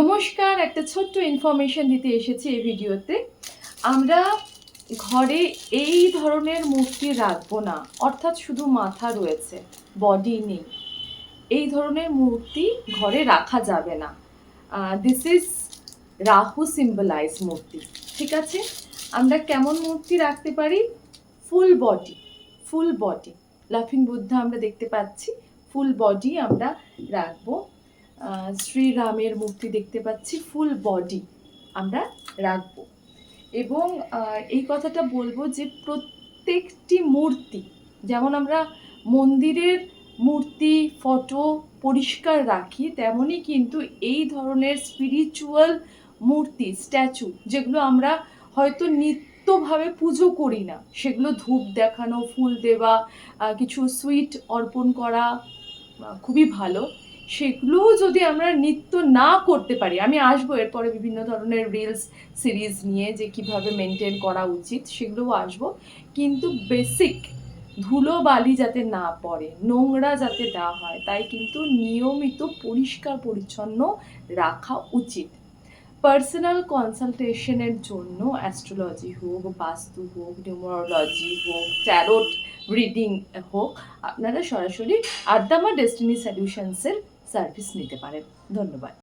নমস্কার, একটা ছোট্ট ইনফরমেশন দিতে এসেছি এই ভিডিওতে। আমরা ঘরে এই ধরনের মূর্তি রাখবো না, অর্থাৎ শুধু মাথা রয়েছে, বডি নেই, এই ধরনের মূর্তি ঘরে রাখা যাবে না। দিস ইজ রাহু সিম্বলাইজ মূর্তি, ঠিক আছে? আমরা কেমন মূর্তি রাখতে পারি? ফুল বডি লাফিং বুদ্ধা আমরা দেখতে পাচ্ছি, ফুল বডি আমরা রাখবো। শ্রীরামের মূর্তি দেখতে পাচ্ছি, ফুল বডি আমরা রাখবো। এবং এই কথাটা বলবো যে প্রত্যেকটি মূর্তি, যেমন আমরা মন্দিরের মূর্তি ফটো পরিষ্কার রাখি, তেমনই কিন্তু এই ধরনের স্পিরিচুয়াল মূর্তি, স্ট্যাচু, যেগুলো আমরা হয়তো নিত্যভাবে পুজো করি না, সেগুলো ধূপ দেখানো, ফুল দেওয়া, কিছু সুইট অর্পণ করা খুবই ভালো। সেগুলোও যদি আমরা নিত্য না করতে পারি, আমি আসবো এরপরে বিভিন্ন ধরনের রিলস সিরিজ নিয়ে যে কিভাবে মেনটেন করা উচিত, সেগুলোও আসবো। কিন্তু বেসিক ধুলো বালি যাতে না পড়ে, নোংরা যাতে না হয়, তাই কিন্তু নিয়মিত পরিষ্কার পরিচ্ছন্ন রাখা উচিত। পার্সোনাল কনসালটেশনের জন্য অ্যাস্ট্রোলজি হোক, বাস্তু হোক, নিউমারোলজি হোক, ট্যারোট রিডিং হোক, আপনারা সরাসরি আদ্দামা ডেস্টিনি সলিউশনসের সার্ভিস নিতে পারেন। ধন্যবাদ।